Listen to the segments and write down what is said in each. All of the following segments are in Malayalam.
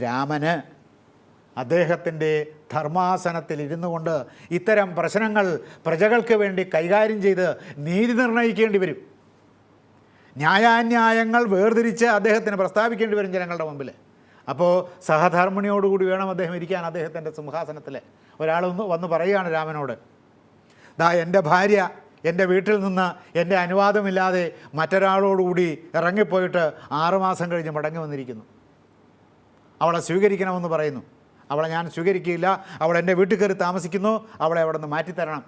രാമന് അദ്ദേഹത്തിൻ്റെ ധർമാസനത്തിൽ ഇരുന്നു കൊണ്ട് ഇത്തരം പ്രശ്നങ്ങൾ പ്രജകൾക്ക് വേണ്ടി കൈകാര്യം ചെയ്ത് നീതി നിർണ്ണയിക്കേണ്ടി വരും. ന്യായാന്യായങ്ങൾ വേർതിരിച്ച് അദ്ദേഹത്തിന് പ്രസ്താവിക്കേണ്ടി വരും ജനങ്ങളുടെ മുമ്പിൽ. അപ്പോൾ സഹധർമ്മിണിയോടുകൂടി വേണം അദ്ദേഹം ഇരിക്കാൻ അദ്ദേഹത്തിൻ്റെ സിംഹാസനത്തിൽ. ഒരാളൊന്ന് വന്ന് പറയുകയാണ് രാമനോട്, ദാ എൻ്റെ ഭാര്യ എൻ്റെ വീട്ടിൽ നിന്ന് എൻ്റെ അനുവാദമില്ലാതെ മറ്റൊരാളോടുകൂടി ഇറങ്ങിപ്പോയിട്ട് 6 മാസം കഴിഞ്ഞ് മടങ്ങി വന്നിരിക്കുന്നു. അവളെ സ്വീകരിക്കണമെന്ന് പറയുന്നു. അവളെ ഞാൻ സ്വീകരിക്കില്ല, അവൾ എൻ്റെ വീട്ടിൽ കയറി താമസിക്കുന്നു, അവളെ അവിടെ നിന്ന് മാറ്റിത്തരണം.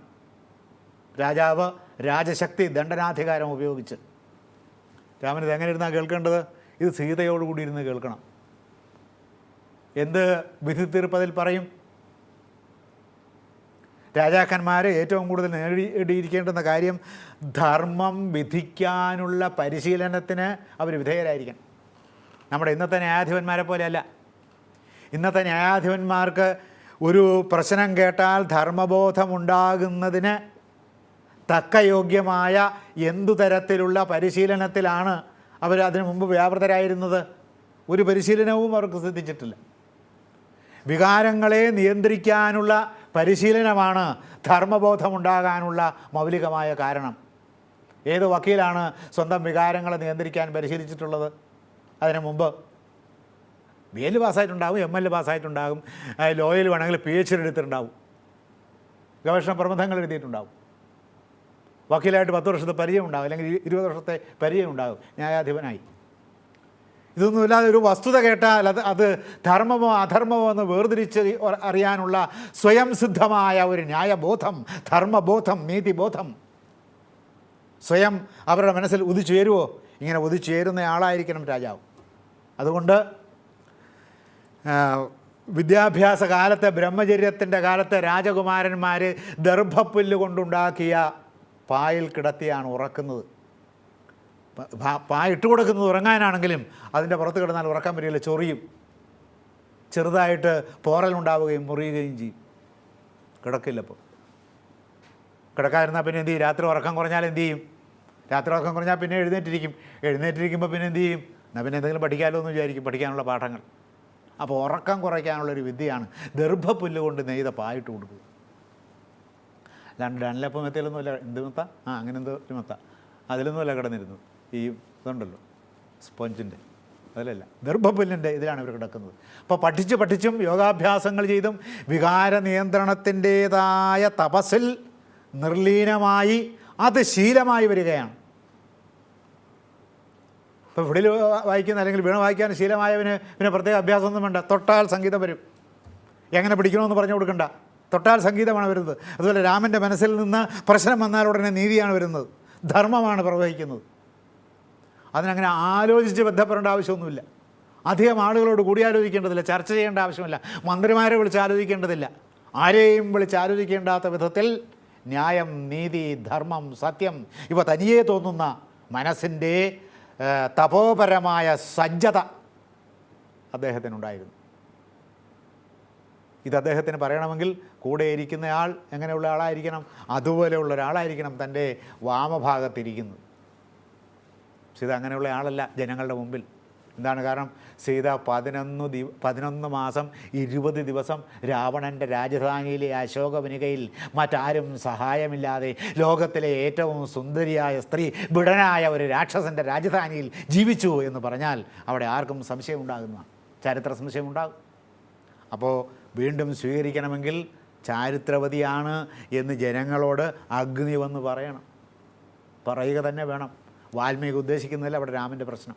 രാജാവ് രാജശക്തി ദണ്ഡനാധികാരം ഉപയോഗിച്ച്. രാമനിത് എങ്ങനെ ഇരുന്നാൽ കേൾക്കേണ്ടത്? ഇത് സീതയോടുകൂടി ഇരുന്ന് കേൾക്കണം. എന്ത് വിധി തീർപ്പതിൽ പറയും? രാജാക്കന്മാർ ഏറ്റവും കൂടുതൽ നേടിയിരിക്കേണ്ടുന്ന കാര്യം ധർമ്മം വിധിക്കാനുള്ള പരിശീലനത്തിന് അവർ വിധേയരായിരിക്കണം. നമ്മുടെ ഇന്നത്തെ ന്യായാധിപന്മാരെ പോലെയല്ല. ഇന്നത്തെ ന്യായാധിപന്മാർക്ക് ഒരു പ്രശ്നം കേട്ടാൽ ധർമ്മബോധമുണ്ടാകുന്നതിന് തക്ക യോഗ്യമായ എന്തു തരത്തിലുള്ള പരിശീലനത്തിലാണ് അവർ അതിനു മുമ്പ് വ്യാപൃതരായിരുന്നത്? ഒരു പരിശീലനവും അവർക്ക് സിദ്ധിച്ചിട്ടില്ല. വികാരങ്ങളെ നിയന്ത്രിക്കാനുള്ള പരിശീലനമാണ് ധർമ്മബോധമുണ്ടാകാനുള്ള മൗലികമായ കാരണം. ഏത് വക്കീലാണ് സ്വന്തം വികാരങ്ങളെ നിയന്ത്രിക്കാൻ പരിശീലിച്ചിട്ടുള്ളത്? അതിനു മുമ്പ് BL പാസ്സായിട്ടുണ്ടാകും, ML പാസ്സായിട്ടുണ്ടാകും, ലോയിൽ വേണമെങ്കിൽ PhD എടുത്തിട്ടുണ്ടാവും, ഗവേഷണ പ്രബന്ധങ്ങൾ എഴുതിയിട്ടുണ്ടാവും, വക്കീലായിട്ട് 10 വർഷത്തെ പരിചയം ഉണ്ടാകും, അല്ലെങ്കിൽ 20 വർഷത്തെ പരിചയം ഉണ്ടാകും, ന്യായാധിപനായി. ഇതൊന്നുമില്ലാതെ ഒരു വസ്തുത കേട്ടാൽ അത് ധർമ്മമോ അധർമ്മമോ എന്ന് വേർതിരിച്ച് അറിയാനുള്ള സ്വയം സിദ്ധമായ ഒരു ന്യായബോധം, ധർമ്മബോധം, നീതിബോധം സ്വയം അവരുടെ മനസ്സിൽ ഉദിച്ചുയരുമോ? ഇങ്ങനെ ഉദിച്ചുയരുന്ന ആളായിരിക്കണം രാജാവ്. അതുകൊണ്ട് വിദ്യാഭ്യാസ കാലത്തെ, ബ്രഹ്മചര്യത്തിൻ്റെ കാലത്തെ രാജകുമാരന്മാർ ദർഭപ്പുല്ല് കൊണ്ടുണ്ടാക്കിയ പായിൽ കിടത്തിയാണ് ഉറക്കുന്നത്. പായ ഇട്ട് കൊടുക്കുന്നത് ഉറങ്ങാനാണെങ്കിലും അതിൻ്റെ പുറത്ത് കിടന്നാൽ ഉറക്കാൻ പറ്റില്ല, ചൊറിയും, ചെറുതായിട്ട് പോറലുണ്ടാവുകയും മുറിയുകയും ചെയ്യും. കിടക്കില്ലപ്പോൾ. കിടക്കാതിരുന്നാൽ പിന്നെ എന്ത് ചെയ്യും? രാത്രി ഉറക്കം കുറഞ്ഞാൽ എന്ത് ചെയ്യും? രാത്രി ഉറക്കം കുറഞ്ഞാൽ പിന്നെ എഴുന്നേറ്റിരിക്കുമ്പോൾ പിന്നെ എന്ത് ചെയ്യും? എന്നാൽ പിന്നെ എന്തെങ്കിലും പഠിക്കാമല്ലോ എന്ന് വിചാരിക്കും, പഠിക്കാനുള്ള പാഠങ്ങൾ. അപ്പോൾ ഉറക്കം കുറയ്ക്കാനുള്ളൊരു വിദ്യയാണ് ദർഭപ്പുല്ല് കൊണ്ട് നെയ്ത പായിട്ട് കൊടുക്കുക. അല്ലാണ്ട് ഡൺലപ്പ് മെത്തയിലൊന്നുമല്ല. എന്ത് മെത്ത? അങ്ങനെ എന്തോ ഒരു മെത്ത, അതിലൊന്നുമല്ല കിടന്നിരുന്നു. ഈ ഇതുണ്ടല്ലോ സ്പോഞ്ചിൻ്റെ, അതിലല്ല, ദർഭപ്പുല്ലിൻ്റെ ഇതിലാണ് ഇവർ കിടക്കുന്നത്. അപ്പോൾ പഠിച്ചും യോഗാഭ്യാസങ്ങൾ ചെയ്തും വികാര നിയന്ത്രണത്തിൻ്റേതായ തപസ്സിൽ നിർലീനമായി അത് ശീലമായി വരികയാണ്. ഇപ്പോൾ വിടിൽ വായിക്കുന്ന അല്ലെങ്കിൽ വീണ വായിക്കാൻ ശീലമായവന് പിന്നെ പ്രത്യേക അഭ്യാസമൊന്നും വേണ്ട. തൊട്ടാൽ സംഗീതം വരും. എങ്ങനെ പിടിക്കണമെന്ന് പറഞ്ഞു കൊടുക്കണ്ട, തൊട്ടാൽ സംഗീതമാണ് വരുന്നത്. അതുപോലെ രാമൻ്റെ മനസ്സിൽ നിന്ന് പ്രശ്നം വന്നാൽ ഉടനെ നീതിയാണ് വരുന്നത്, ധർമ്മമാണ് പ്രവഹിക്കുന്നത്. അതിനങ്ങനെ ആലോചിച്ച് ബന്ധപ്പെടേണ്ട ആവശ്യമൊന്നുമില്ല. അധികം ആളുകളോട് കൂടിയാലോചിക്കേണ്ടതില്ല, ചർച്ച ചെയ്യേണ്ട ആവശ്യമില്ല, മന്ത്രിമാരെ വിളിച്ച് ആലോചിക്കേണ്ടതില്ല, ആരെയും വിളിച്ച് ആലോചിക്കേണ്ടാത്ത വിധത്തിൽ ന്യായം, നീതി, ധർമ്മം, സത്യം ഇവ തനിയെ തോന്നുന്ന മനസ്സിൻ്റെ തപോപരമായ സജ്ജത അദ്ദേഹത്തിനുണ്ടായിരുന്നു. ഇത് അദ്ദേഹത്തിന് പറയണമെങ്കിൽ കൂടെ ഇരിക്കുന്നയാൾ എങ്ങനെയുള്ള ആളായിരിക്കണം? അതുപോലെയുള്ള ഒരാളായിരിക്കണം തൻ്റെ വാമഭാഗത്തിരിക്കുന്നത്. സീത അങ്ങനെയുള്ള ആളല്ല ജനങ്ങളുടെ മുമ്പിൽ. എന്താണ് കാരണം? സീത 11 മാസം 20 ദിവസം രാവണൻ്റെ രാജധാനിയിലെ അശോകവനികയിൽ മറ്റാരും സഹായമില്ലാതെ ലോകത്തിലെ ഏറ്റവും സുന്ദരിയായ സ്ത്രീ ബിഡനായ ഒരു രാക്ഷസൻ്റെ രാജധാനിയിൽ ജീവിച്ചു എന്ന് പറഞ്ഞാൽ അവിടെ ആർക്കും സംശയമുണ്ടാകുന്നതാണ്, ചരിത്ര സംശയമുണ്ടാകും. അപ്പോൾ വീണ്ടും സ്വീകരിക്കണമെങ്കിൽ ചാരിത്രവതിയാണ് എന്ന് ജനങ്ങളോട് അഗ്നി വന്ന് പറയുക തന്നെ വേണം. വാൽമീകി ഉദ്ദേശിക്കുന്നില്ല അവിടെ രാമൻ്റെ പ്രശ്നം.